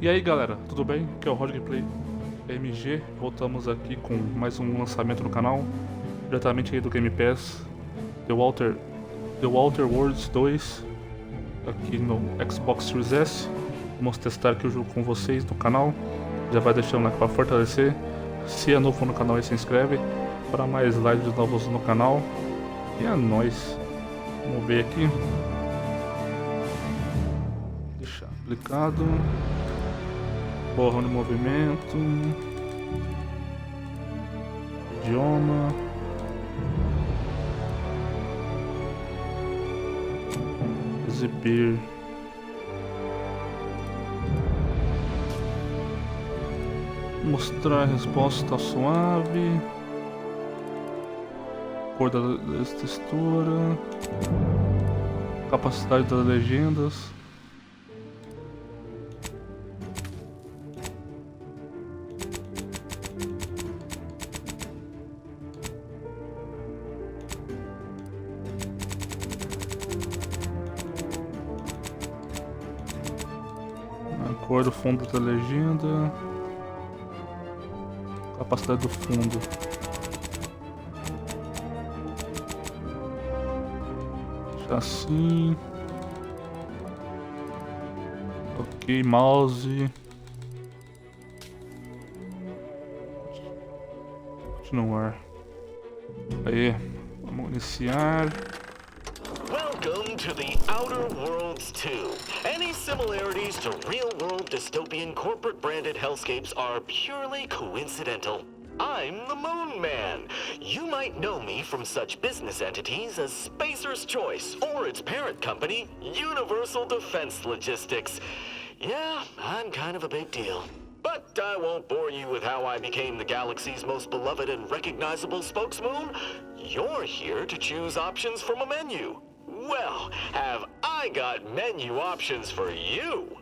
E aí galera, tudo bem? Aqui é o Gameplaymg. Voltamos aqui com mais um lançamento no canal, diretamente aí do Game Pass, The Outer Worlds 2, aqui no Xbox Series S. Vamos testar aqui o jogo com vocês no canal. Já vai deixando o like para fortalecer. Se é novo no canal, aí se inscreve para mais lives novos no canal. E é nóis. Vamos ver aqui. Deixar aplicado. Borrão de movimento. Idioma. Exibir. Mostrar a resposta suave. Cor da textura. Capacidade das legendas. A cor do fundo da legenda. Capacidade do fundo. Assim. Ok, mouse. Continuar. Aí, vamos iniciar. Welcome to the Outer Worlds 2. Any similarities to real-world dystopian corporate-branded hellscapes are purely coincidental. I'm the Moon Man. You might know me from such business entities as Spacer's Choice or its parent company, Universal Defense Logistics. Yeah, I'm kind of a big deal. But I won't bore you with how I became the galaxy's most beloved and recognizable spokesmoon. You're here to choose options from a menu. Well, have I got menu options for you?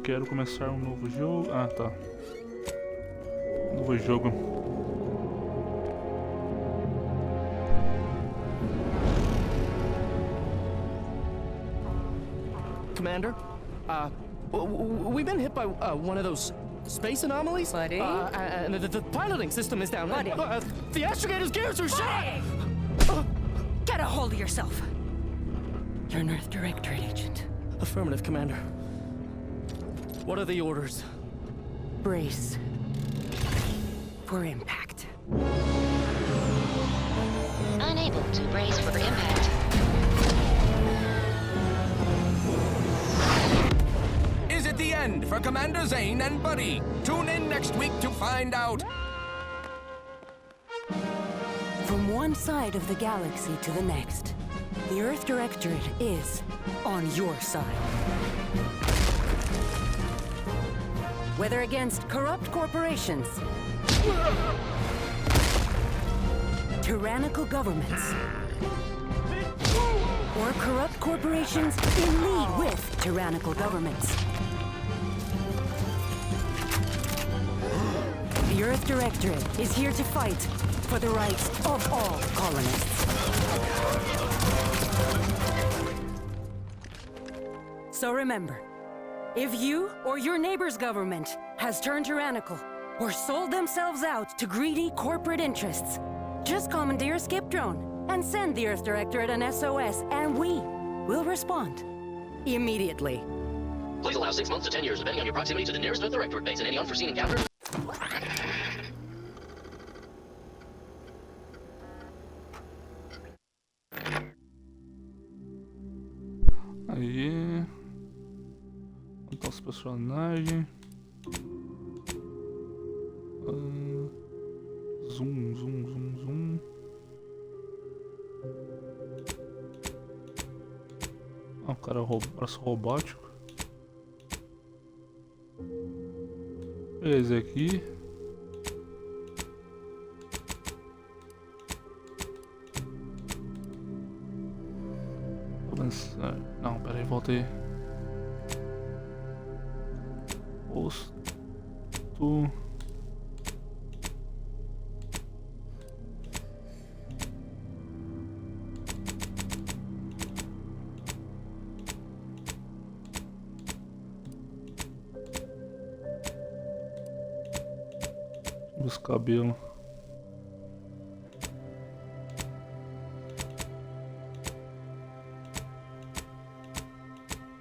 Quero começar um novo jogo. Ah, tá. Novo jogo. Commander, we've been hit by one of those space anomalies. Buddy? And the piloting system is down. Buddy? The astrogator's gears are shot! Get a hold of yourself. You're an Earth Directorate agent. Affirmative, Commander. What are the orders? Brace for impact. Unable to brace for impact. Is it the end for Commander Zane and Buddy? Tune in next week to find out. From one side of the galaxy to the next, the Earth Directorate is on your side. Whether against corrupt corporations, tyrannical governments, or corrupt corporations in league with tyrannical governments, the Earth Directorate is here to fight for the rights of all colonists. So remember, if you or your neighbor's government has turned tyrannical or sold themselves out to greedy corporate interests, just commandeer a skip drone and send the Earth Directorate an SOS, and we will respond immediately. Please allow 6 months to 10 years, depending on your proximity to the nearest Earth Directorate base and any unforeseen encounter. Aí. Então os personagens. Zoom. Ah, o cara braço robótico. Esse aqui. Começar. Não, peraí, voltei. Posto. esse cabelo.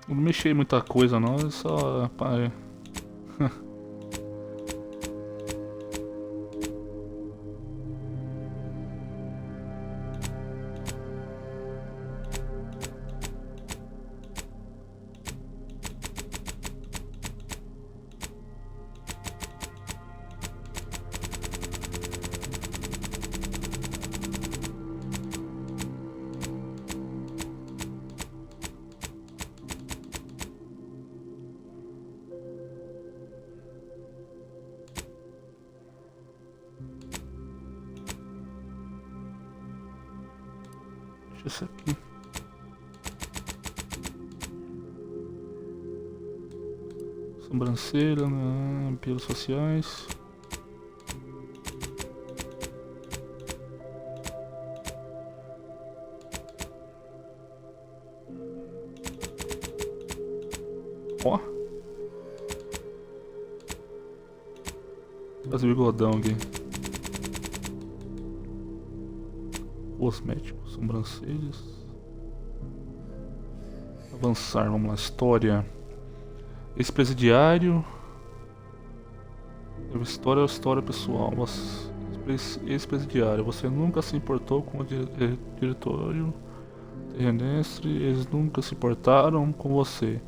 Eu não mexi em muita coisa não, é só... Pá, deixa esse aqui. Sobrancelha, né? Pelos faciais. Ó. Faz o bigodão aqui. Cosméticos, sobrancelhas. Avançar, vamos lá. História. Ex-presidiário. História é história pessoal. Ex-presidiário. Você nunca se importou com o diretório terrestre. Eles nunca se importaram com você.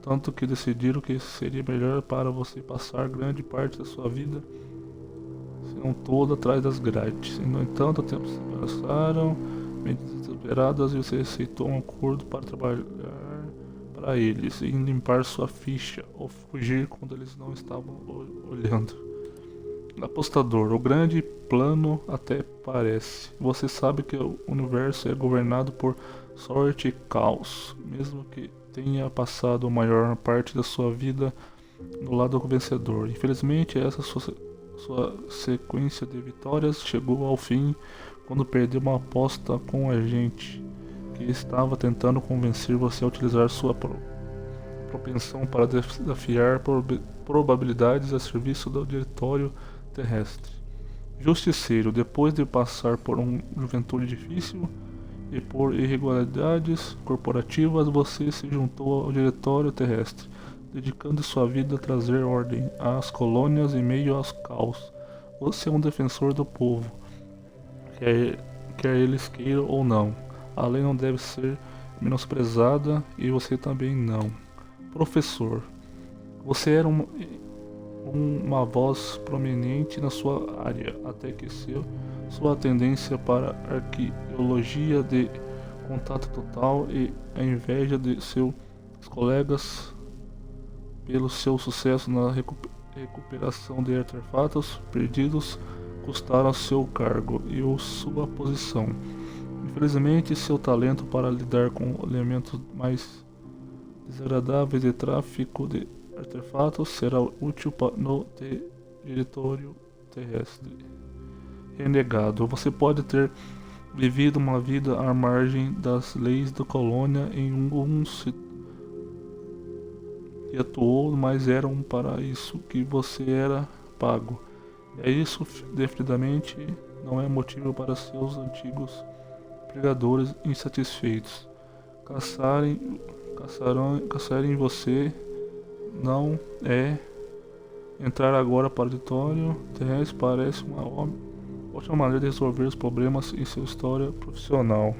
Tanto que decidiram que seria melhor para você passar grande parte da sua vida, se não toda, atrás das grades. No entanto, o tempo se passaram, medidas desesperadas, e você aceitou um acordo para trabalhar para eles e limpar sua ficha ou fugir quando eles não estavam olhando. Apostador, o grande plano até parece. Você sabe que o universo é governado por sorte e caos, mesmo que tenha passado a maior parte da sua vida do lado vencedor. Infelizmente, essa sua sequência de vitórias chegou ao fim quando perdeu uma aposta com um agente que estava tentando convencer você a utilizar sua propensão para desafiar probabilidades a serviço do diretório terrestre. Justiceiro, depois de passar por uma juventude difícil e por irregularidades corporativas, você se juntou ao diretório terrestre, dedicando sua vida a trazer ordem às colônias em meio aos caos. Você é um defensor do povo, quer eles queiram ou não. A lei não deve ser menosprezada e você também não. Professor, você era uma voz prominente na sua área, até que sua tendência para arqueologia de contato total e a inveja de seus colegas pelo seu sucesso na recuperação de artefatos perdidos custaram seu cargo e sua posição. Infelizmente, seu talento para lidar com elementos mais desagradáveis de tráfico de artefatos será útil no diretório terrestre. Renegado, você pode ter vivido uma vida à margem das leis da colônia em que atuou, mas era para isso que você era pago. É isso definitivamente não é motivo para seus antigos empregadores insatisfeitos caçarem você. Não é entrar agora para o diretório terrestre parece uma ótima maneira de resolver os problemas em sua história profissional.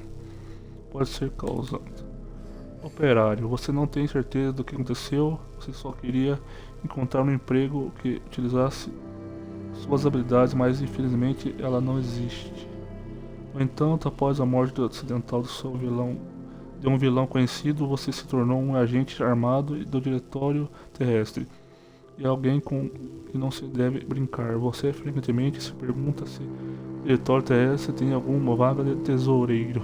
Pode ser causante. Operário, você não tem certeza do que aconteceu, você só queria encontrar um emprego que utilizasse suas habilidades, mas infelizmente ela não existe. No entanto, após a morte acidental de um vilão conhecido, você se tornou um agente armado do diretório terrestre e alguém com que não se deve brincar. Você frequentemente se pergunta se o diretório terrestre tem alguma vaga de tesoureiro.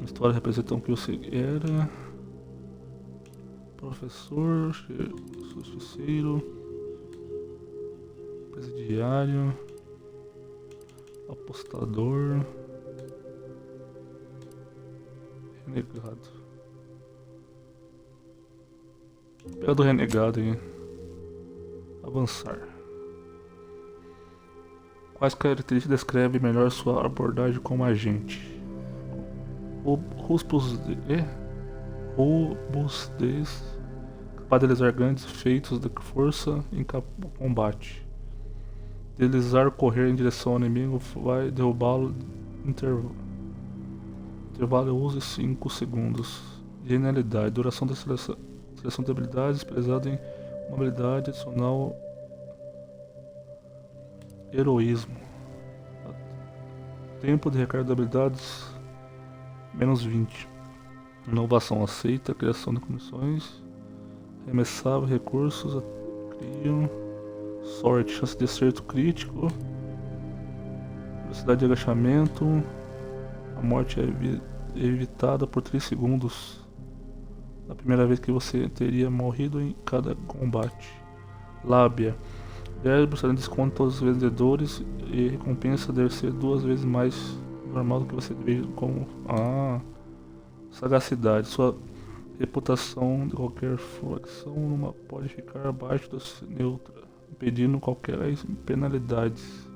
A história representa o que você era. Professor, justiceiro, presidiário, apostador, renegado. Pega do renegado aí. Avançar. Quais características descrevem melhor sua abordagem como agente? Robustez, capaz de realizar grandes feitos de força em combate. Deslizar, correr em direção ao inimigo, vai derrubá-lo. Intervalo use 5 segundos. Genialidade, duração da seleção de habilidades, pesado em uma habilidade adicional. Heroísmo. Tempo de recarga de habilidades menos 20. Inovação aceita, criação de comissões. Arremessável, recursos, criam. Sorte, chance de acerto crítico. Velocidade de agachamento. A morte é evitada por 3 segundos. Na primeira vez que você teria morrido em cada combate. Lábia. 10% de desconto em todos os vendedores e recompensa deve ser 2 vezes mais normal do que você veja como. Sagacidade. Sua reputação de qualquer facção não pode ficar abaixo da neutra, impedindo qualquer penalidades.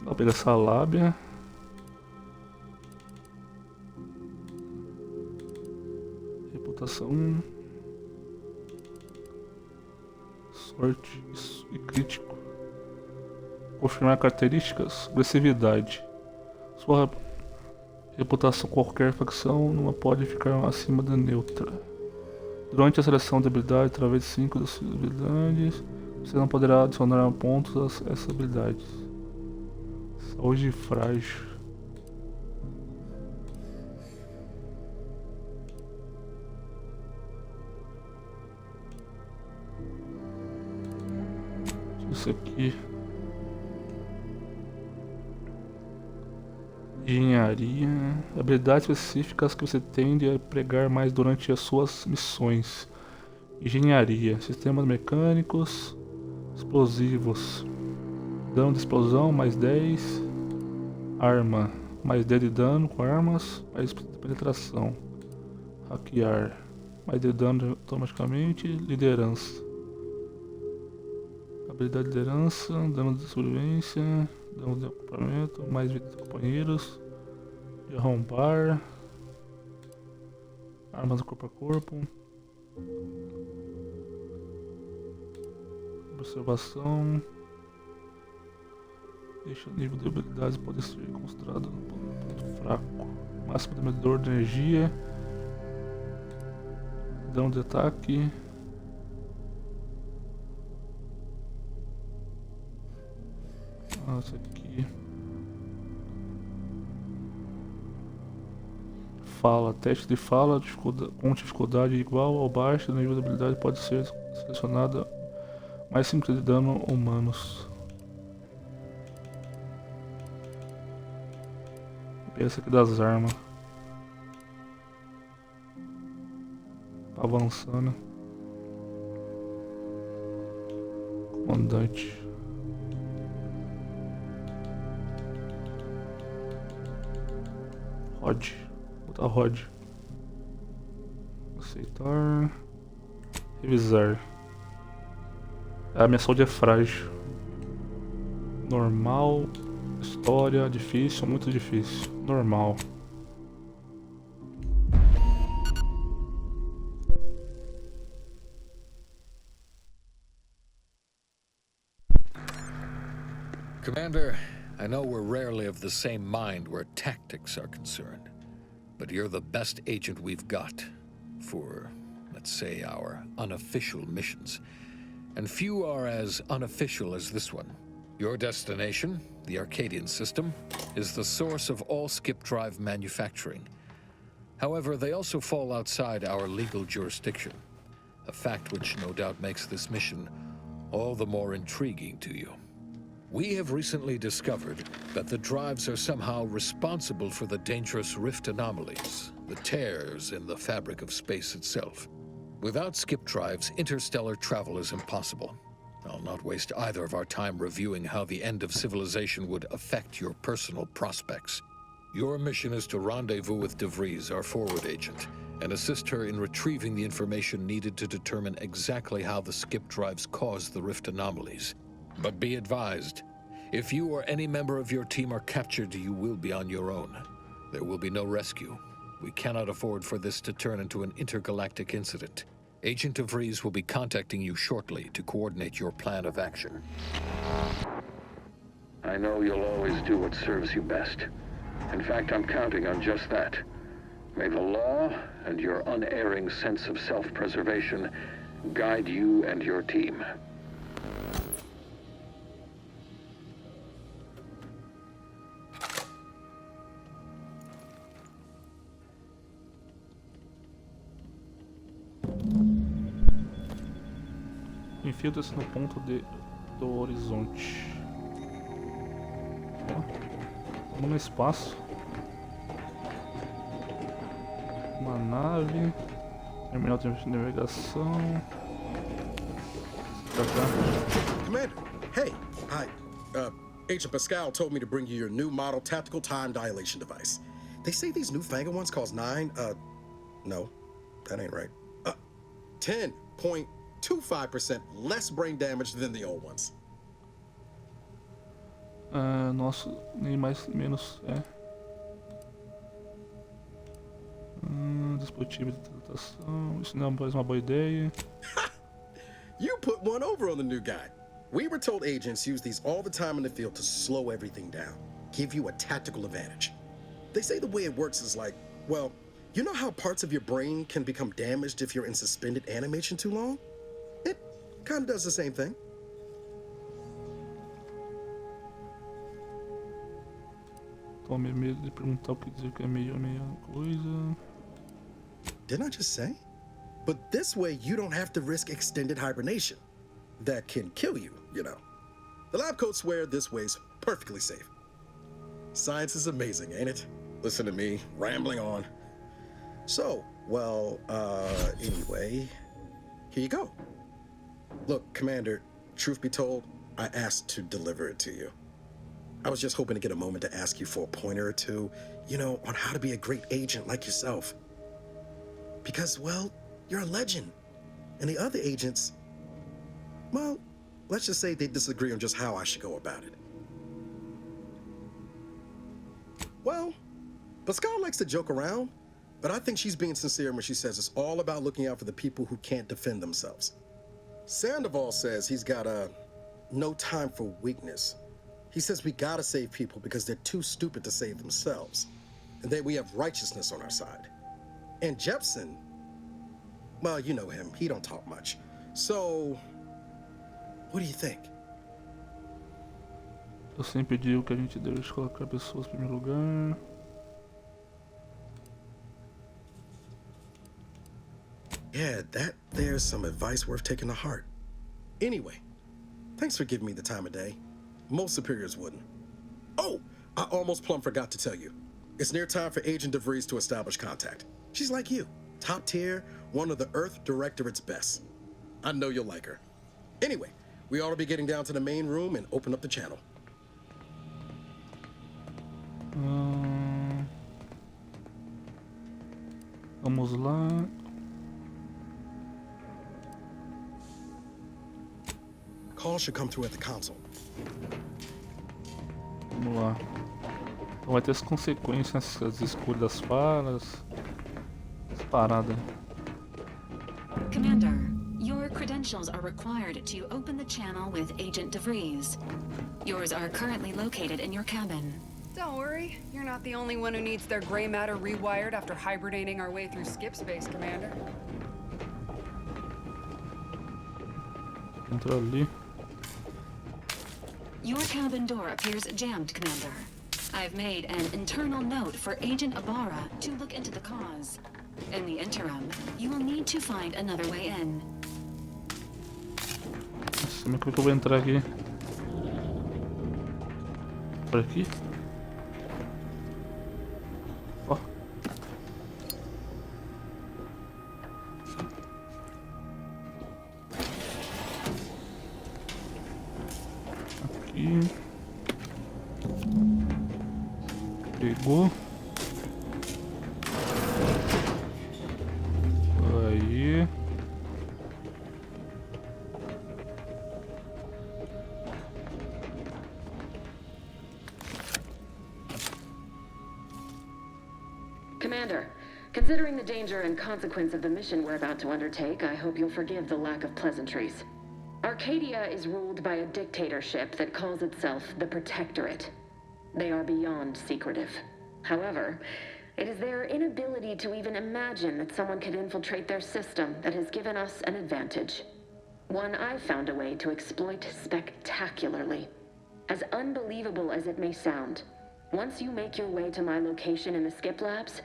Vou pegar essa lábia. Reputação. Sorte e crítico. Confirmar características. Agressividade. Sua reputação qualquer facção não pode ficar acima da neutra. Durante a seleção de habilidade, através de 5 das habilidades, você não poderá adicionar pontos a essas habilidades. Saúde frágil. Isso aqui. Engenharia. Habilidades específicas que você tende a empregar mais durante as suas missões. Engenharia. Sistemas mecânicos. Explosivos. Dano de explosão mais 10. Arma. Mais 10 de dano com armas. Mais penetração. Hackear. Mais 10 de dano automaticamente. Liderança. Habilidade de liderança, dano de sobrevivência, dano de acompanhamento, mais vida de companheiros, de arrombar, armas do corpo a corpo, observação, deixa o nível de habilidades pode ser considerado no ponto fraco, máximo de medidor de energia, dano de ataque. Esse aqui. Fala. Teste de fala com dificuldade igual ou baixa. O nível de habilidade pode ser selecionado mais 5 de dano humanos. Vou pegar esse aqui das armas. Tá avançando. Comandante. Rod. Vou botar Rod. Aceitar. Revisar. A minha saúde é frágil. Normal. História. Difícil. Muito difícil. Normal. Commander, I know we're rarely of the same mind where tactics are concerned, but you're the best agent we've got for, let's say, our unofficial missions. And few are as unofficial as this one. Your destination, the Arcadian system, is the source of all skip drive manufacturing. However, they also fall outside our legal jurisdiction, a fact which no doubt makes this mission all the more intriguing to you. We have recently discovered that the drives are somehow responsible for the dangerous rift anomalies, the tears in the fabric of space itself. Without skip drives, interstellar travel is impossible. I'll not waste either of our time reviewing how the end of civilization would affect your personal prospects. Your mission is to rendezvous with DeVries, our forward agent, and assist her in retrieving the information needed to determine exactly how the skip drives cause the rift anomalies. But be advised, If you or any member of your team are captured, you will be on your own. There will be no rescue. We cannot afford for this to turn into an intergalactic incident. Agent DeVries will be contacting you shortly to coordinate your plan of action. I know you'll always do what serves you best. In fact, I'm counting on just that. May the law and your unerring sense of self-preservation guide you and your team. Infiltra-se no ponto do horizonte. Vamos no espaço. Uma nave. Terminal de navegação. Pra cá. Commander, hey, Agent Pascal told me to bring you your new model tactical time dilation device. They say these newfangled ones cause no, that ain't right. 10.25% less brain damage than the old ones. Nossa, nem mais, menos, dispositivo de tratação, isso não é mais uma boa ideia. You put one over on the new guy. We were told agents use these all the time in the field to slow everything down, give you a tactical advantage. They say the way it works is like, well, you know how parts of your brain can become damaged if you're in suspended animation too long? It kind of does the same thing. Tô meio medo de perguntar o que dizer que é meio coisa. Didn't I just say? But this way you don't have to risk extended hibernation. That can kill you, you know. The lab coats swear this way's perfectly safe. Science is amazing, ain't it? Listen to me, rambling on. So, well, anyway, here you go. Look, Commander, truth be told, I asked to deliver it to you. I was just hoping to get a moment to ask you for a pointer or two, you know, on how to be a great agent like yourself. Because, well, you're a legend. And the other agents, well, let's just say they disagree on just how I should go about it. Well, Pascal likes to joke around, but I think she's being sincere when she says it's all about looking out for the people who can't defend themselves. Sandoval says he's got no time for weakness. He says we gotta save people because they're too stupid to save themselves. And that we have righteousness on our side. And Jepson, well, you know him, he don't talk much. So, what do you think? Eu sempre digo que a gente deve colocar pessoas em primeiro lugar. Yeah, there's some advice worth taking to heart. Anyway, thanks for giving me the time of day. Most superiors wouldn't. Oh, I almost plumb forgot to tell you. It's near time for Agent DeVries to establish contact. She's like you, top tier, one of the Earth Directorate's best. I know you'll like her. Anyway, we ought to be getting down to the main room and open up the channel. Vamos lá. Call should come through at the console. Vamos lá. Então vai ter as consequências, as escolhas das falas. As paradas. Commander, your credentials are required to open the channel with Agent DeVries. Yours are currently located in your cabin. Don't worry, you're not the only one who needs their gray matter rewired after hibernating our way through skip space, Commander. Entra ali. Your cabin door appears jammed, Commander. I've made an internal note for Agent Ibarra to look into the cause. In the interim, you will need to find another way in. Nossa, como é que eu vou entrar aqui? Por aqui? Ó. Aqui. Pegou. Aí. Commander, considering the danger and consequence of the mission we're about to undertake, I hope you'll forgive the lack of pleasantries. Arcadia is ruled by a dictatorship that calls itself the Protectorate. They are beyond secretive. However, it is their inability to even imagine that someone could infiltrate their system that has given us an advantage. One I've found a way to exploit spectacularly. As unbelievable as it may sound, once you make your way to my location in the Skip Labs,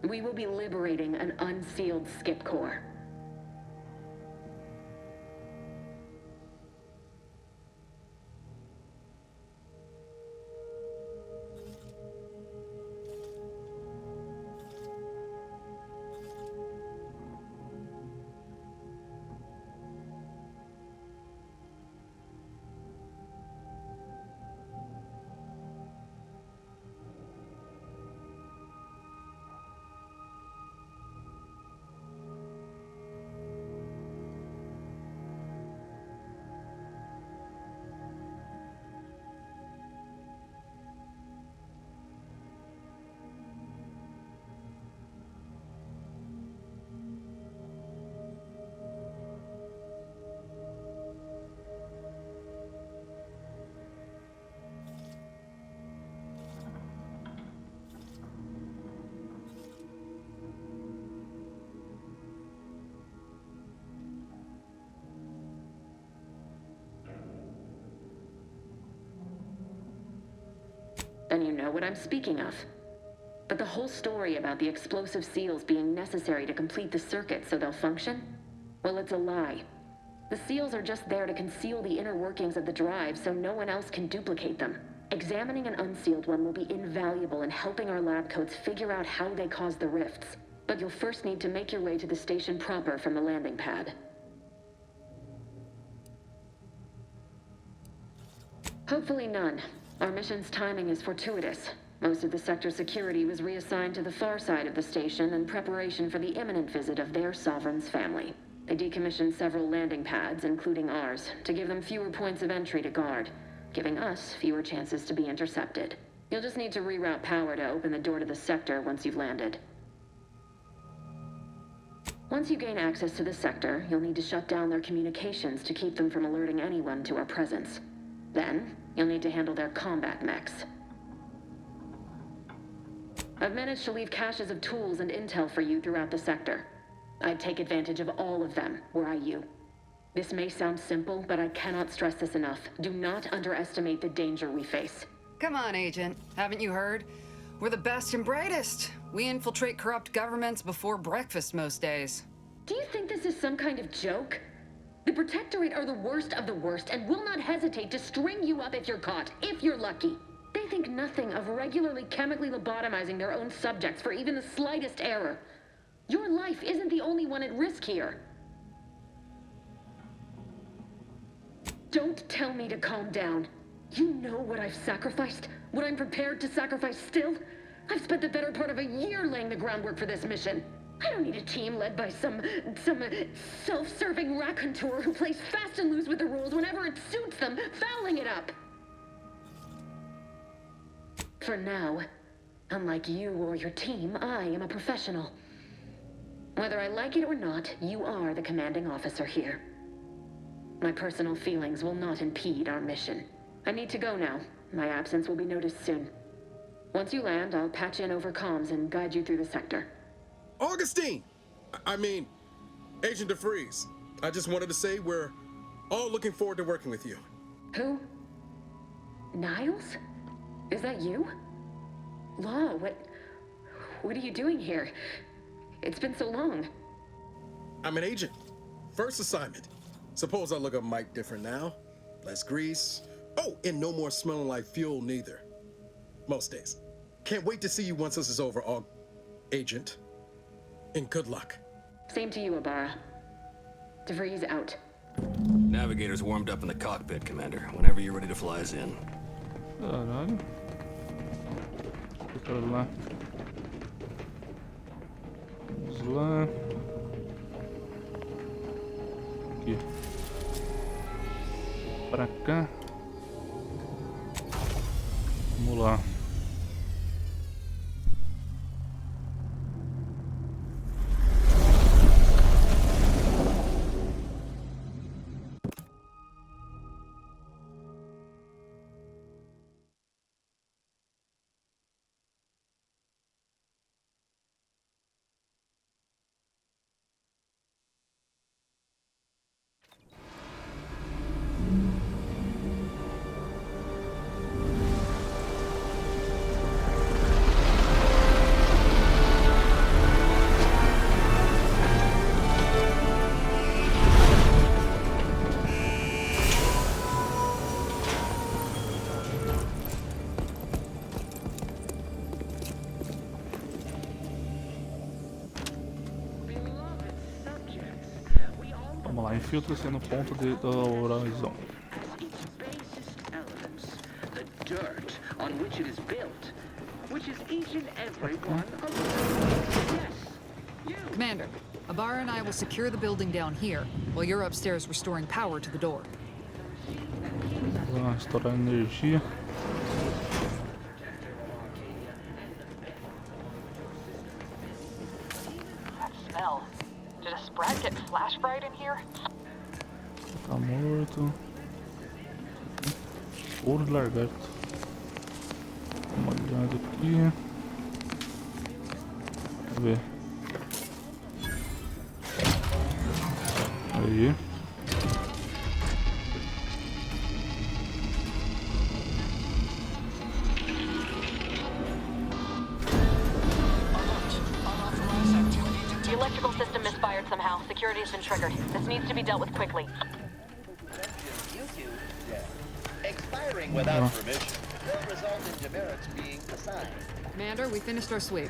we will be liberating an unsealed Skip Core. Then you know what I'm speaking of. But the whole story about the explosive seals being necessary to complete the circuit so they'll function? Well, it's a lie. The seals are just there to conceal the inner workings of the drive so no one else can duplicate them. Examining an unsealed one will be invaluable in helping our lab coats figure out how they cause the rifts. But you'll first need to make your way to the station proper from the landing pad. Hopefully none. Our mission's timing is fortuitous. Most of the sector's security was reassigned to the far side of the station in preparation for the imminent visit of their sovereign's family. They decommissioned several landing pads, including ours, to give them fewer points of entry to guard, giving us fewer chances to be intercepted. You'll just need to reroute power to open the door to the sector once you've landed. Once you gain access to the sector, you'll need to shut down their communications to keep them from alerting anyone to our presence. Then, you'll need to handle their combat mechs. I've managed to leave caches of tools and intel for you throughout the sector. I'd take advantage of all of them, were I you. This may sound simple, but I cannot stress this enough. Do not underestimate the danger we face. Come on, Agent. Haven't you heard? We're the best and brightest. We infiltrate corrupt governments before breakfast most days. Do you think this is some kind of joke? The Protectorate are the worst of the worst and will not hesitate to string you up if you're caught, if you're lucky. They think nothing of regularly chemically lobotomizing their own subjects for even the slightest error. Your life isn't the only one at risk here. Don't tell me to calm down. You know what I've sacrificed, what I'm prepared to sacrifice still. I've spent the better part of a year laying the groundwork for this mission. I don't need a team led by some self-serving raconteur who plays fast and loose with the rules whenever it suits them, fouling it up. For now, unlike you or your team, I am a professional. Whether I like it or not, you are the commanding officer here. My personal feelings will not impede our mission. I need to go now. My absence will be noticed soon. Once you land, I'll patch in over comms and guide you through the sector. Augustine! I mean, Agent DeFreeze. I just wanted to say we're all looking forward to working with you. Who? Niles? Is that you? Law, what are you doing here? It's been so long. I'm an agent. First assignment. Suppose I look a mite different now. Less grease. Oh, and no more smelling like fuel neither. Most days. Can't wait to see you once this is over, Agent. And good luck. Same to you, Ibarra. DeVries out. Navigator's warmed up in the cockpit, Commander. Whenever you're ready to fly us in. Caralho. Fica lá. Vamos lá. Aqui. Pra cá. Vamos lá. lá, infiltre-se no ponto da horizon. The dirt on which it is built, which is each and every one of us. Yes. Commander, Ibarra and I will secure the building down here, while you're upstairs restoring power to the door. Vamos restaurar energia. That smell. Did a Sprat get flash fried in here? Tá morto. Ouro de lagarto. Uma olhada aqui. Vamos ver. Aí. The electrical system misfired somehow. Security has been triggered. This needs to be dealt with quickly. Expiring without permission will result in demerits being assigned. Commander, we finished our sweep.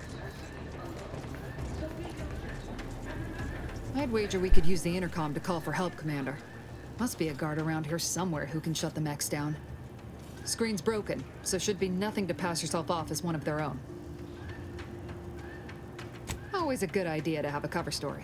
I'd wager we could use the intercom to call for help, Commander. Must be a guard around here somewhere who can shut the mechs down. Screen's broken, so should be nothing to pass yourself off as one of their own. Always a good idea to have a cover story.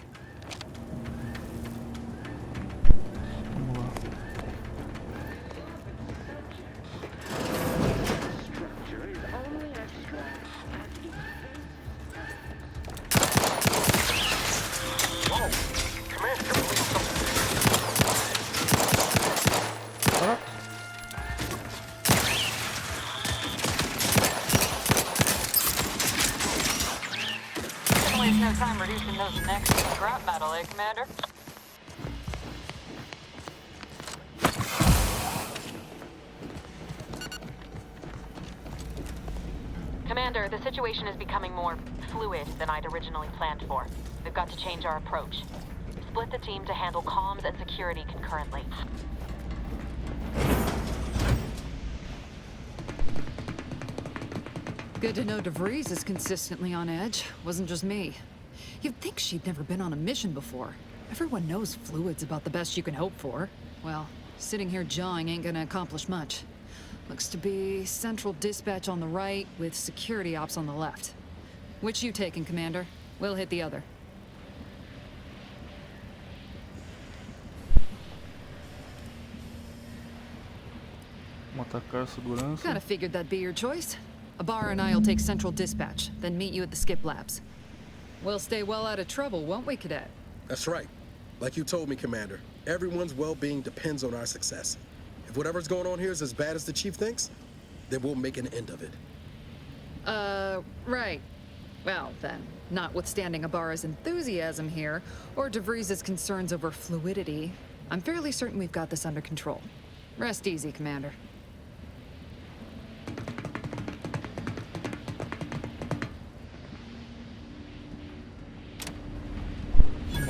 No time reducing those necks to scrap metal, eh, Commander? Commander, the situation is becoming more fluid than I'd originally planned for. We've got to change our approach. Split the team to handle comms and security concurrently. Good to know DeVries is consistently on edge. Wasn't just me. You'd think she'd never been on a mission before. Everyone knows fluid's about the best you can hope for. Well, sitting here jawing ain't gonna accomplish much. Looks to be central dispatch on the right with security ops on the left. Which you taking, Commander? We'll hit the other. Atacar a segurança. Kinda figured that'd be your choice. Ibarra and I'll take central dispatch, then meet you at the skip labs. We'll stay well out of trouble, won't we, Cadet? That's right. Like you told me, Commander, everyone's well-being depends on our success. If whatever's going on here is as bad as the Chief thinks, then we'll make an end of it. Right. Well, then, notwithstanding Ibarra's enthusiasm here, or DeVries' concerns over fluidity, I'm fairly certain we've got this under control. Rest easy, Commander.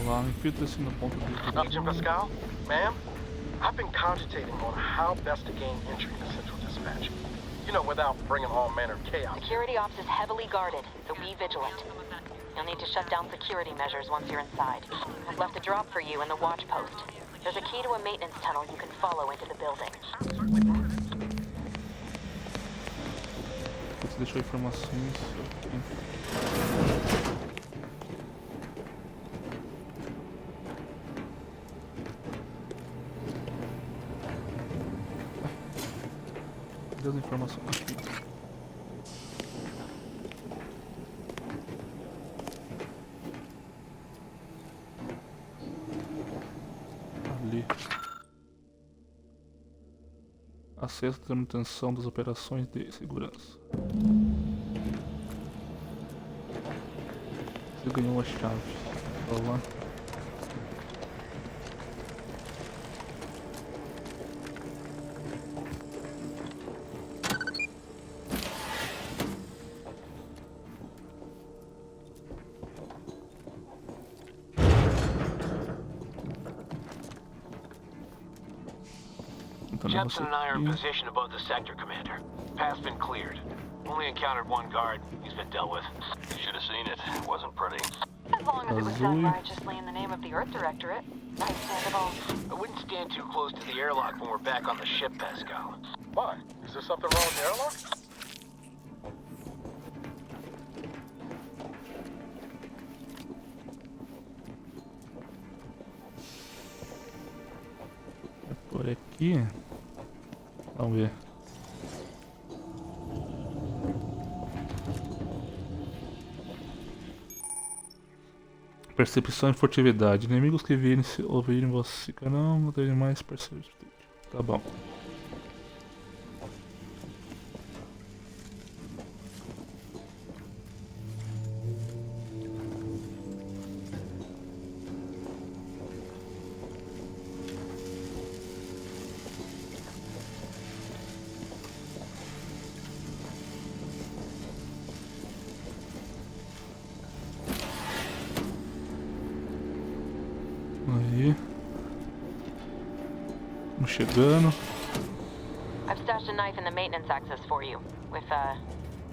Infiltre-se no ponto de... Agent Pascal, ma'am, I've been cogitating on how best to gain entry to Central Dispatch. You know, without bringing all manner of chaos. Security ops is heavily guarded, so be vigilant. You'll need to shut down security measures once you're inside. I've left a drop for you in the watch post. There's a key to a maintenance tunnel you can follow into the building. Você deixou informações. Cadê as informações aqui? Ali. Acesso à manutenção das operações de segurança. Você ganhou uma chave. Vamos lá. Jepson and I are in position above the sector, Commander. Path's been cleared. Only encountered one guard. He's been dealt with. You should have seen it. It wasn't pretty. As long as it was done righteously in the name of the Earth Directorate. Understandable. I wouldn't stand too close to the airlock when we're back on the ship, Pascal. Why? Is there something wrong with the airlock? Por aqui. Vamos ver. Percepção e furtividade. Inimigos que virem se ouvirem você. Não, não tem mais percepção. Tá bom. Aí. Estamos chegando. I've stashed a knife in the maintenance access for you, with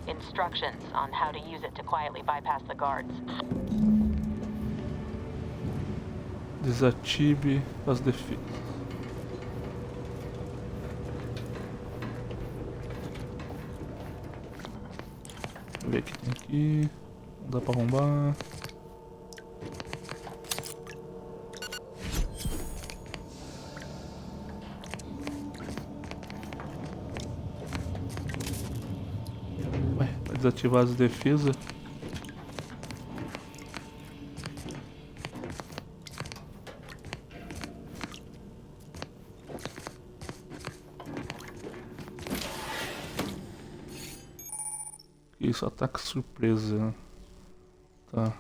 instructions on how to use it to quietly bypass the guards. Desative as defesas. Deixa eu ver o que tem aqui. Não dá pra arrombar. Desativar as defesas. Isso, ataque surpresa. Tá.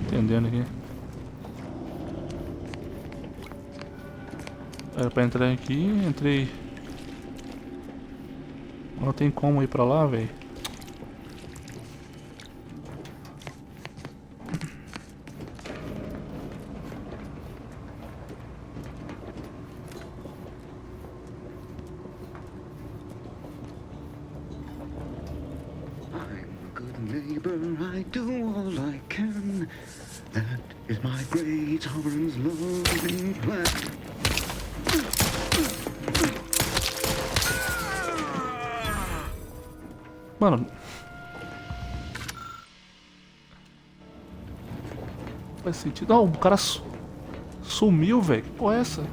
Entendendo aqui. Era pra entrar aqui, entrei. Não tem como ir pra lá, velho. I do all I can. That is my great sovereign's loving plan. Mano. Faz sentido. Não, o cara sumiu, velho. Que porra é essa?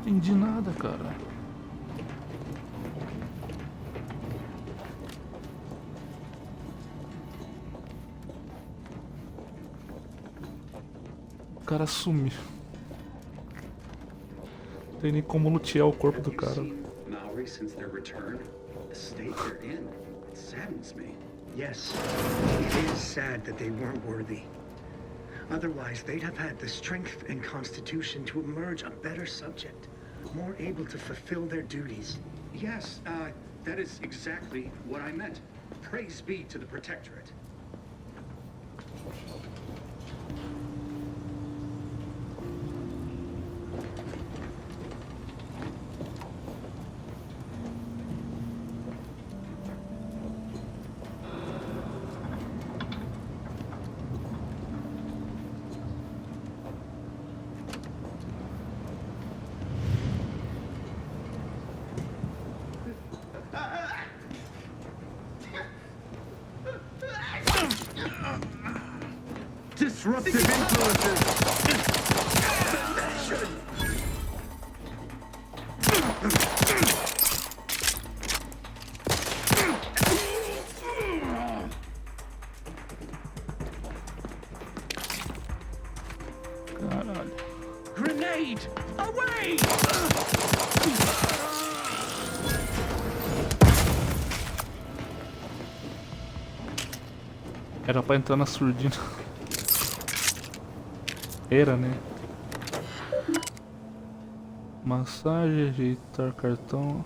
Entendi nada, cara. O cara sumiu. Não tem nem como lutear o corpo do cara. Maori since their return, the state they're in, it saddens me. Yes, it is sad that they weren't worthy. Otherwise, they'd have had the strength and constitution to emerge a better subject, more able to fulfill their duties. Yes, that is exactly what I meant. Praise be to the Protectorate. Disruptive influences! Caralho. Grenade! Away! Era pra entrar na surdina. Era, né? Massagem, ajeitar cartão.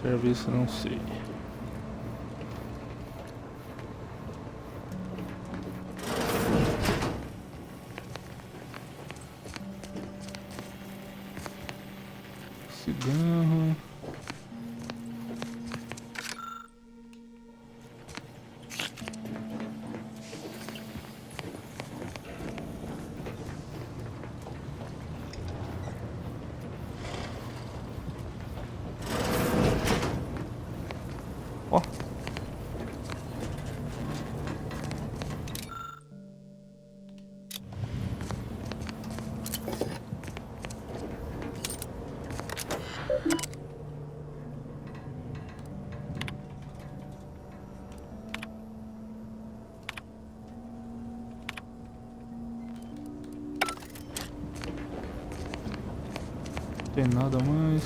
Serviço não sei. Cigarro. Ó. Tem nada mais.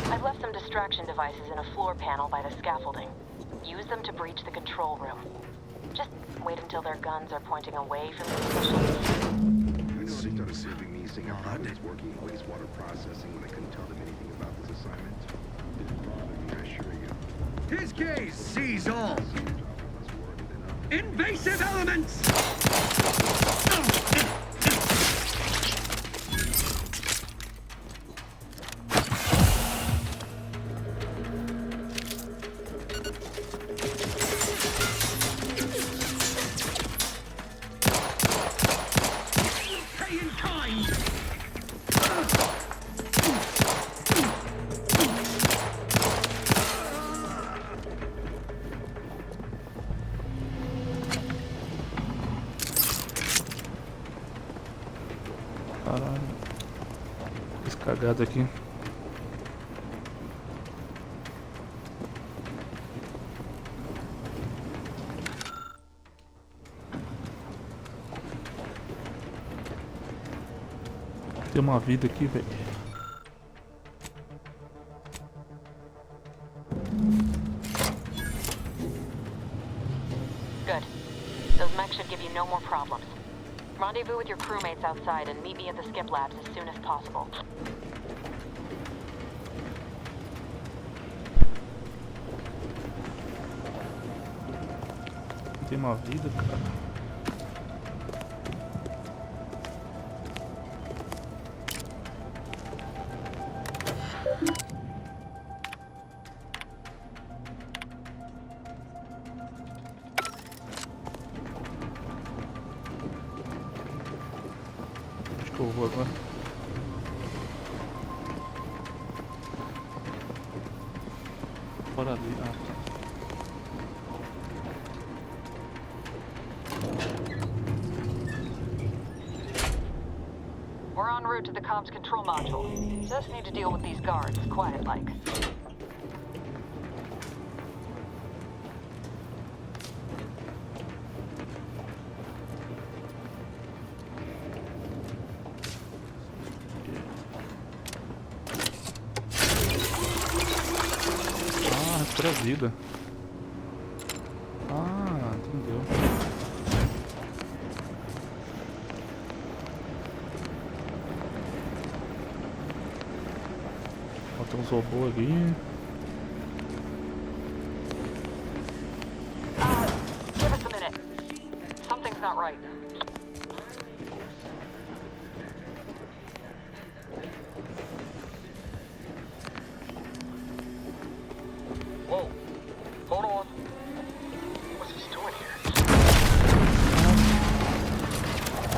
I've left some distraction devices in a floor panel by the scaffolding. Use them to breach the control room. Just wait until their guns are pointing away from the position. I know they started serving me SIGAM products working in wastewater processing when I couldn't tell them anything about this assignment. Didn't bother me, I assure you. His gaze sees all. Invasive elements! Pay in kind! Caralho. Fiz cagada aqui. Tem uma vida aqui, velho. Good. Those mechs should give you no more problems. Rendezvous with your crewmates outside and meet me at the skip labs as soon as possible. Tem uma vida, cara. Acho que eu vou agora. Bora ali. Ah, tá. We're en route to the comms control module. Just need to deal with these guards, quiet-like. Recupera a vida. Ah, entendeu. Ó, tem uns robôs ali. Give us a minute. Something's not right. Whoa. Hold on. What's he doing here?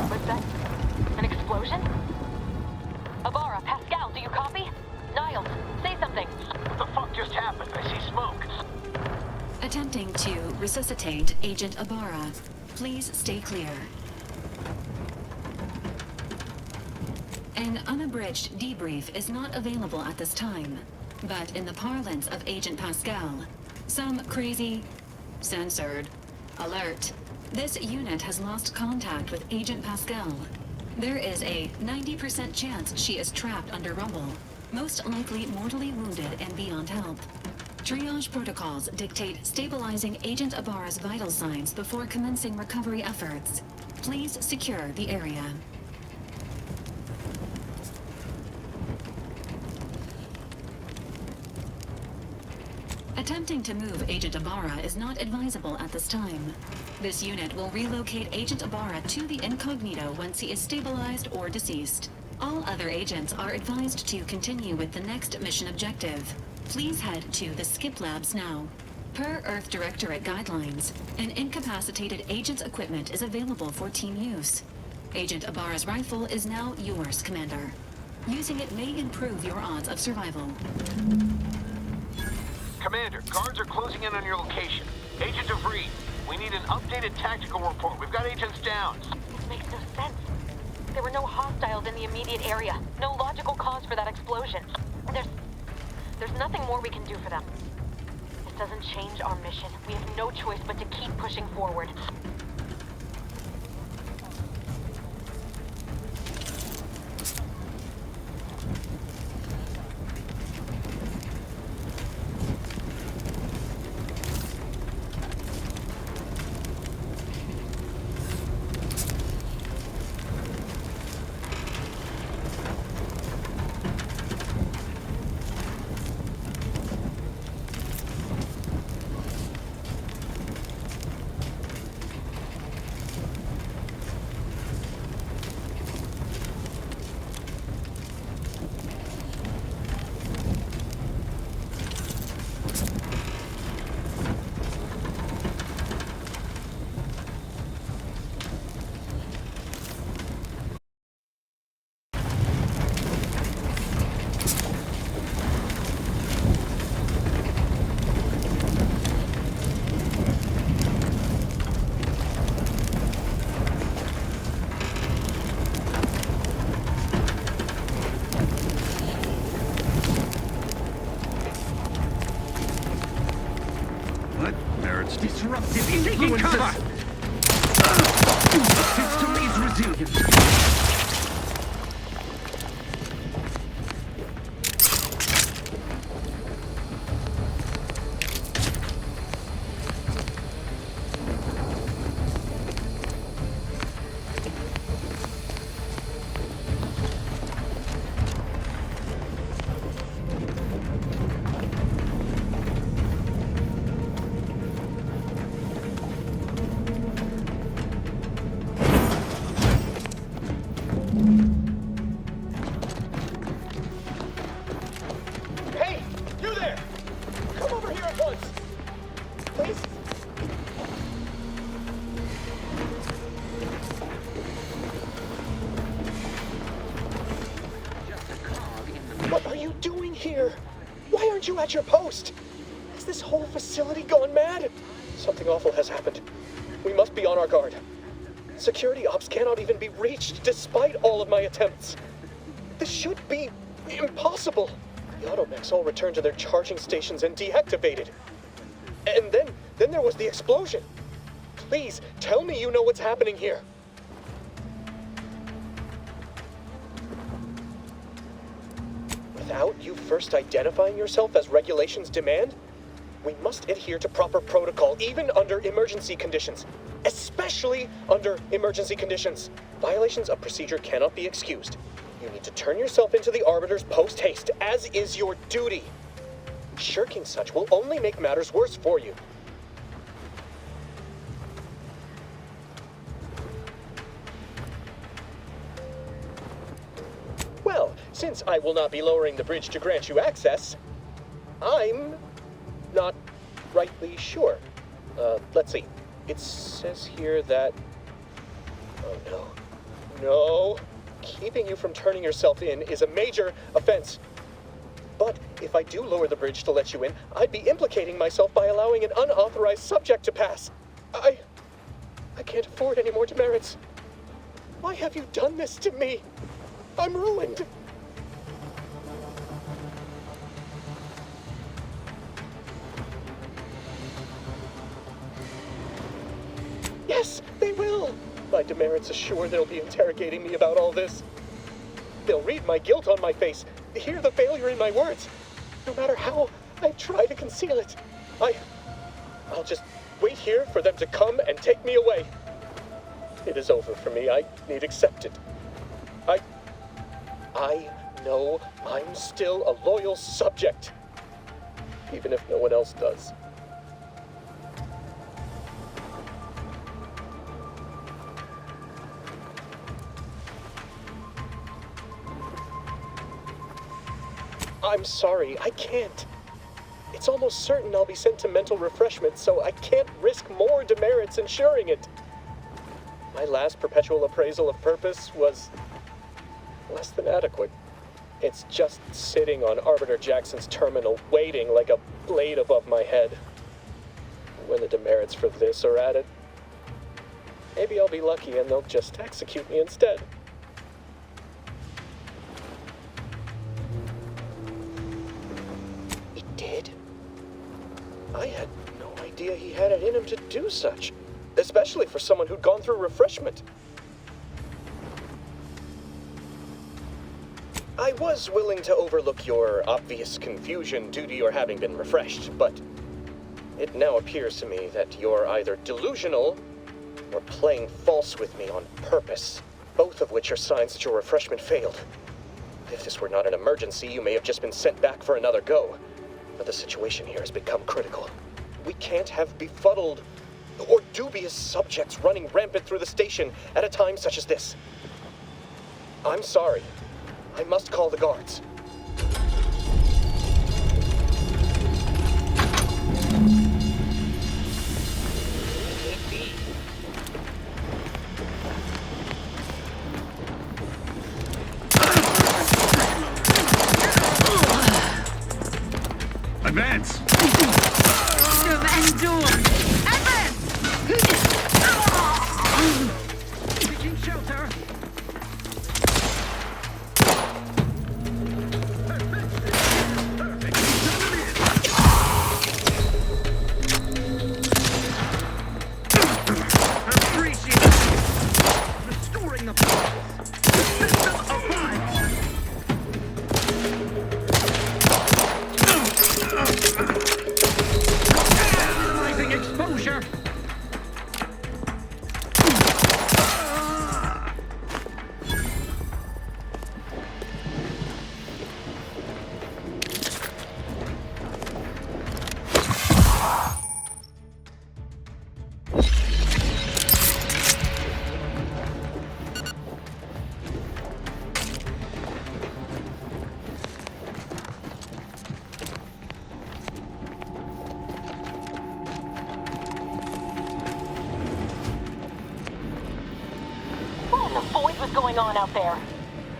What's that? An explosion? Avara, Pascal, do you copy? Niles, say something. What the fuck just happened? I see smoke. Attempting to resuscitate Agent Ibarra. Please stay clear. An unabridged debrief is not available at this time, but in the parlance of Agent Pascal, some crazy, censored, alert. This unit has lost contact with Agent Pascal. There is a 90% chance she is trapped under rubble, most likely mortally wounded and beyond help. Triage protocols dictate stabilizing Agent Ibarra's vital signs before commencing recovery efforts. Please secure the area. Attempting to move Agent Ibarra is not advisable at this time. This unit will relocate Agent Ibarra to the incognito once he is stabilized or deceased. All other agents are advised to continue with the next mission objective. Please head to the Skip Labs now. Per Earth Directorate guidelines, an incapacitated agent's equipment is available for team use. Agent Ibarra's rifle is now yours, Commander. Using it may improve your odds of survival. Commander, guards are closing in on your location. Agent DeVries, we need an updated tactical report. We've got agents down. This makes no sense. There were no hostiles in the immediate area. No logical cause for that explosion. There's nothing more we can do for them. This doesn't change our mission. We have no choice but to keep pushing forward. Disruptive influences! System is resilient. At your post! Has this whole facility gone mad? Something awful has happened. We must be on our guard. Security ops cannot even be reached despite all of my attempts. This should be impossible. The automechs all returned to their charging stations and deactivated. And then there was the explosion. Please, tell me you know what's happening here. Without you first identifying yourself as regulations demand, we must adhere to proper protocol, even under emergency conditions. Especially under emergency conditions. Violations of procedure cannot be excused. You need to turn yourself into the Arbiters post-haste, as is your duty. Shirking such will only make matters worse for you. Well, since I will not be lowering the bridge to grant you access, I'm not rightly sure. Let's see. It says here that... Oh no. No. Keeping you from turning yourself in is a major offense. But if I do lower the bridge to let you in, I'd be implicating myself by allowing an unauthorized subject to pass. I can't afford any more demerits. Why have you done this to me? I'm ruined. Yes, they will. My demerits are sure they'll be interrogating me about all this. They'll read my guilt on my face, hear the failure in my words. No matter how I try to conceal it, I'll just wait here for them to come and take me away. It is over for me. I need accept it. I know I'm still a loyal subject, even if no one else does. I'm sorry, I can't. It's almost certain I'll be sent to mental refreshment, so I can't risk more demerits ensuring it. My last perpetual appraisal of purpose was less than adequate. It's just sitting on Arbiter Jackson's terminal, waiting like a blade above my head. When the demerits for this are added, maybe I'll be lucky and they'll just execute me instead. He did? I had no idea he had it in him to do such, especially for someone who'd gone through refreshment. I was willing to overlook your obvious confusion due to your having been refreshed, but it now appears to me that you're either delusional or playing false with me on purpose, both of which are signs that your refreshment failed. If this were not an emergency, you may have just been sent back for another go, but the situation here has become critical. We can't have befuddled or dubious subjects running rampant through the station at a time such as this. I'm sorry. I must call the guards. Advance! Taking shelter! Restoring the system arrives! Minimizing exposure! Going on out there?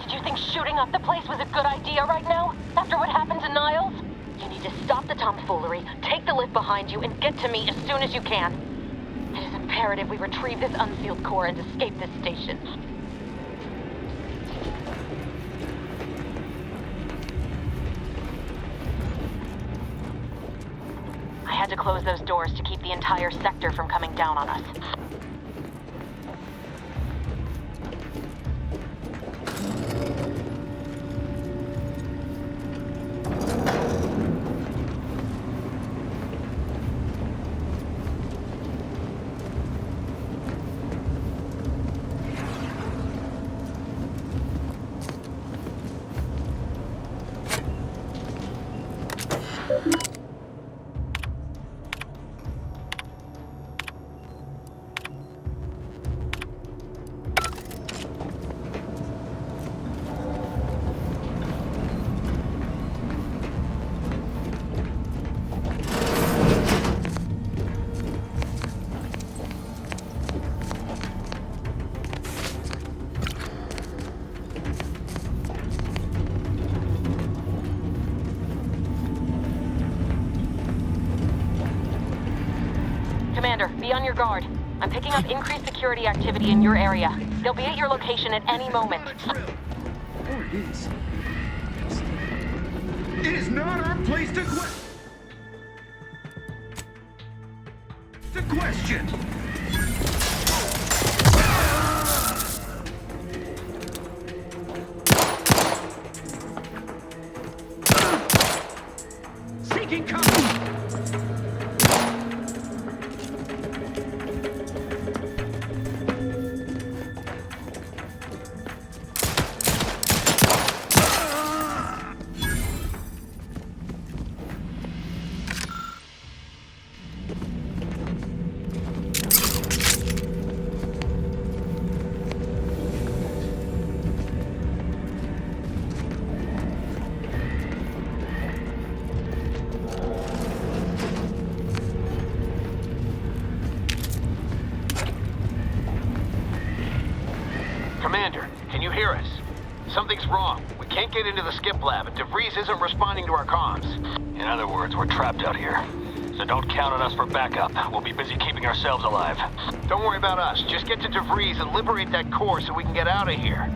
Did you think shooting up the place was a good idea right now, after what happened to Niles? You need to stop the tomfoolery, take the lift behind you, and get to me as soon as you can. It is imperative we retrieve this unsealed core and escape this station. I had to close those doors to keep the entire sector from coming down on us. Commander, be on your guard. I'm picking up increased security activity in your area. They'll be at your location at any moment. Or it is. It is not our place to question. Commander, can you hear us? Something's wrong. We can't get into the skip lab, and DeVries isn't responding to our comms. In other words, we're trapped out here. So don't count on us for backup. We'll be busy keeping ourselves alive. Don't worry about us. Just get to DeVries and liberate that core so we can get out of here.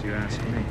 You ask me.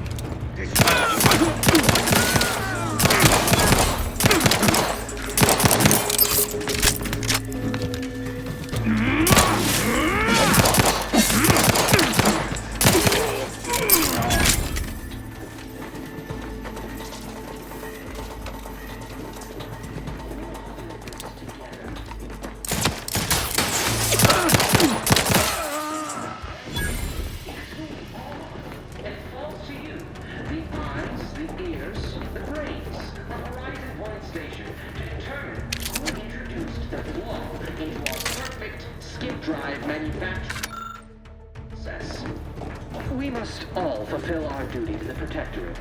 Drive manufacturing process. We must all fulfill our duty to the Protectorate,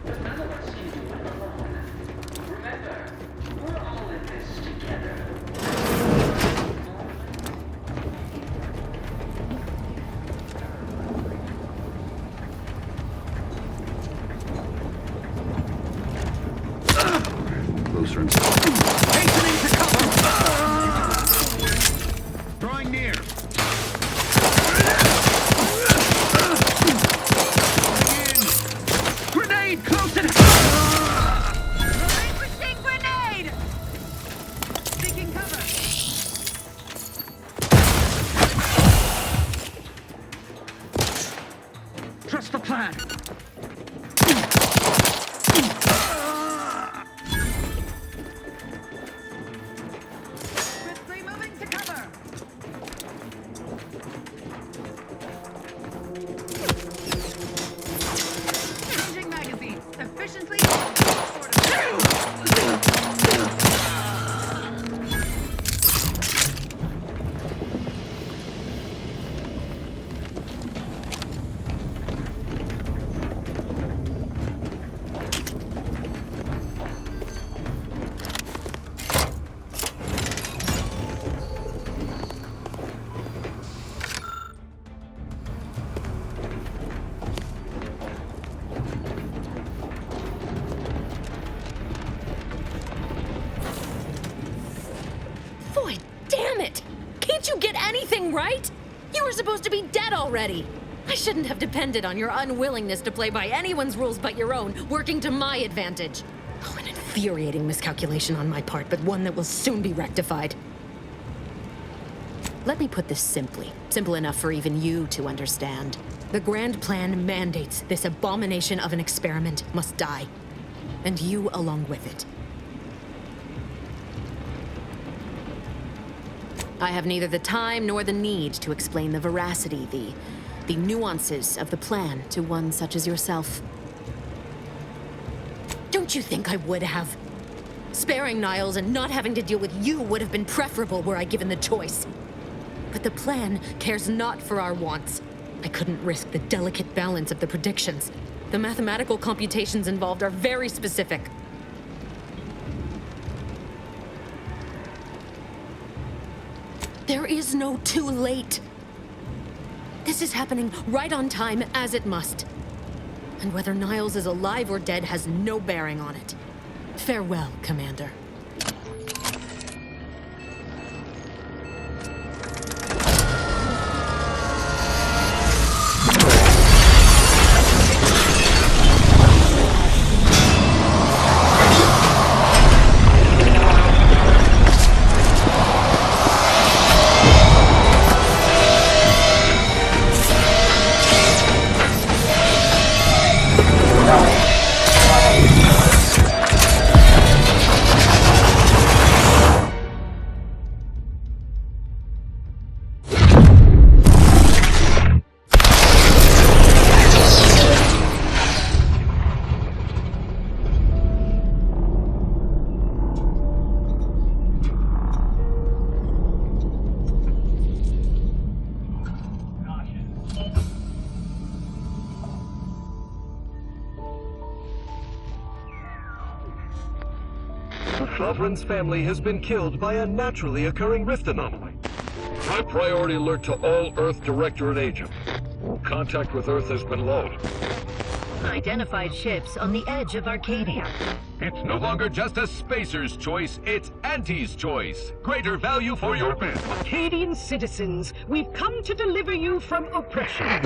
but none of us can do it alone. Remember, we're all in this together. Closer and Hastening to cover! drawing near. Grenade close and Relinquishing grenade! Taking cover. trust the plan. Swiftly moving to cover. Changing magazine. Efficiently. Boy, damn it! Can't you get anything right? You were supposed to be dead already. I shouldn't have depended on your unwillingness to play by anyone's rules but your own, working to my advantage. Oh, an infuriating miscalculation on my part, but one that will soon be rectified. Let me put this simply. Simple enough for even you to understand. The grand plan mandates this abomination of an experiment must die. And you along with it. I have neither the time nor the need to explain the veracity, the nuances of the plan to one such as yourself. Don't you think I would have? Sparing Niles and not having to deal with you would have been preferable were I given the choice. But the plan cares not for our wants. I couldn't risk the delicate balance of the predictions. The mathematical computations involved are very specific. There is no too late. This is happening right on time, as it must. And whether Niles is alive or dead has no bearing on it. Farewell, Commander. Sovereign's family has been killed by a naturally occurring rift anomaly. High priority alert to all Earth Directorate agents. Contact with Earth has been low. Identified ships on the edge of Arcadia. It's no longer just a spacer's choice, it's Auntie's choice. Greater value for your men. Arcadian citizens, we've come to deliver you from oppression.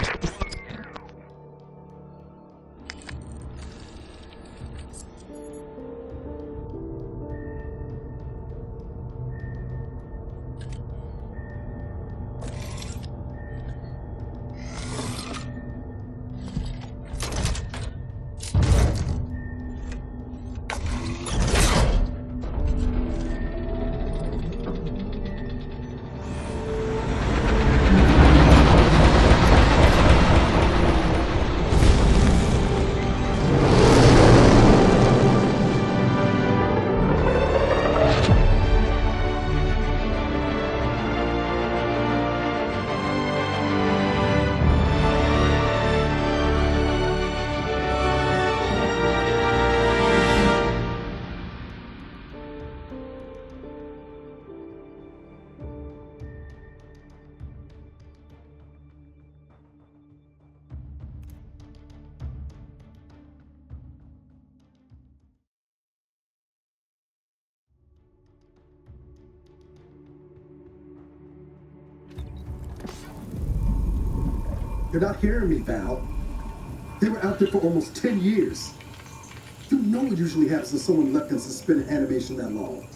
You're not hearing me, Val. They were out there for almost 10 years. You know what usually happens when someone left in suspended animation that long.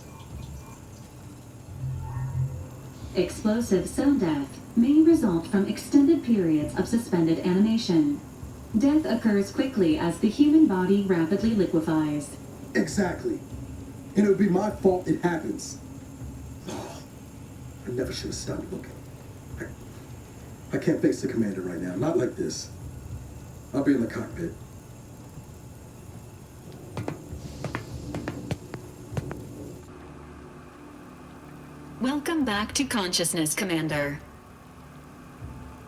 Explosive cell death may result from extended periods of suspended animation. Death occurs quickly as the human body rapidly liquefies. Exactly. And it would be my fault it happens. Oh, I never should have stopped looking. I can't face the commander right now. Not like this. I'll be in the cockpit. Welcome back to consciousness, Commander.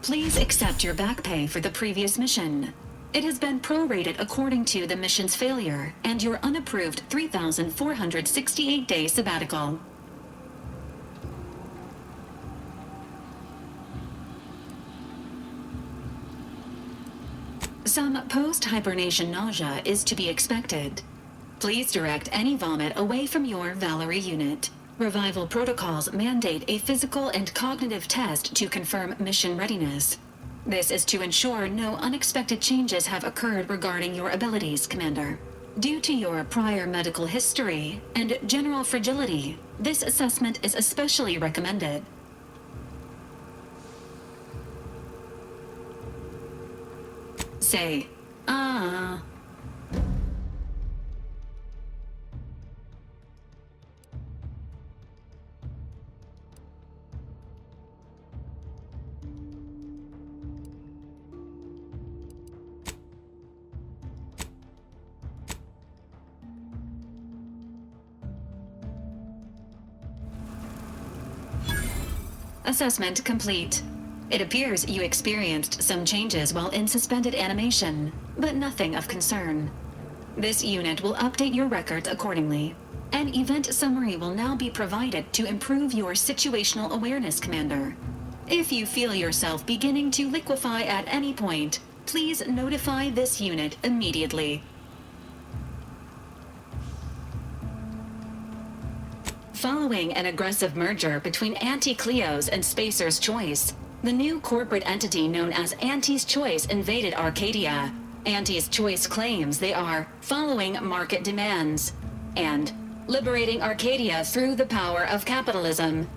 Please accept your back pay for the previous mission. It has been prorated according to the mission's failure and your unapproved 3,468-day sabbatical. Some post-hibernation nausea is to be expected. Please direct any vomit away from your Valerie unit. Revival protocols mandate a physical and cognitive test to confirm mission readiness. This is to ensure no unexpected changes have occurred regarding your abilities, Commander. Due to your prior medical history and general fragility, this assessment is especially recommended. Say, ah. Assessment complete. It appears you experienced some changes while in suspended animation, but nothing of concern. This unit will update your records accordingly. An event summary will now be provided to improve your situational awareness, Commander. If you feel yourself beginning to liquefy at any point, please notify this unit immediately. Following an aggressive merger between Anti-Cleo's and Spacer's Choice, the new corporate entity known as Auntie's Choice invaded Arcadia. Auntie's Choice claims they are following market demands and liberating Arcadia through the power of capitalism.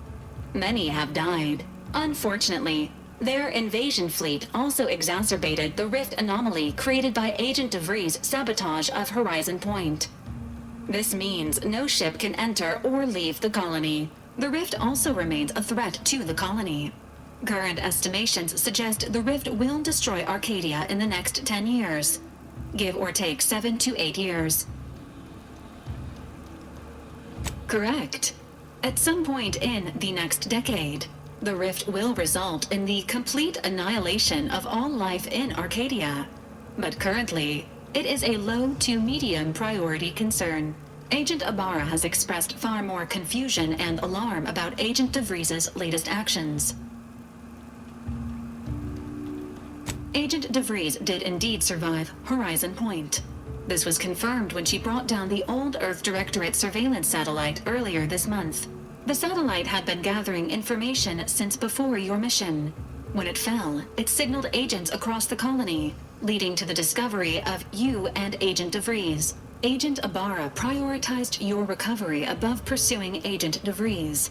Many have died. Unfortunately, their invasion fleet also exacerbated the rift anomaly created by Agent DeVries' sabotage of Horizon Point. This means no ship can enter or leave the colony. The rift also remains a threat to the colony. Current estimations suggest the rift will destroy Arcadia in the next 10 years. Give or take 7 to 8 years. Correct. At some point in the next decade, the rift will result in the complete annihilation of all life in Arcadia. But currently, it is a low to medium priority concern. Agent Ibarra has expressed far more confusion and alarm about Agent DeVries's latest actions. Agent DeVries did indeed survive Horizon Point. This was confirmed when she brought down the old Earth Directorate surveillance satellite earlier this month. The satellite had been gathering information since before your mission. When it fell, it signaled agents across the colony, leading to the discovery of you and Agent DeVries. Agent Ibarra prioritized your recovery above pursuing Agent DeVries.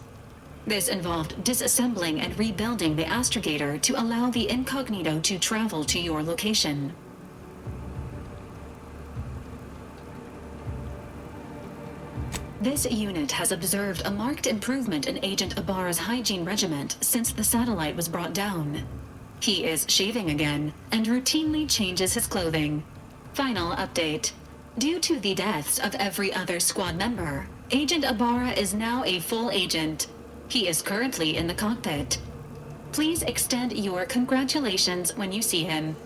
This involved disassembling and rebuilding the astrogator to allow the incognito to travel to your location. This unit has observed a marked improvement in Agent Ibarra's hygiene regiment since the satellite was brought down. He is shaving again and routinely changes his clothing. Final update. Due to the deaths of every other squad member, Agent Ibarra is now a full agent. He is currently in the cockpit. Please extend your congratulations when you see him.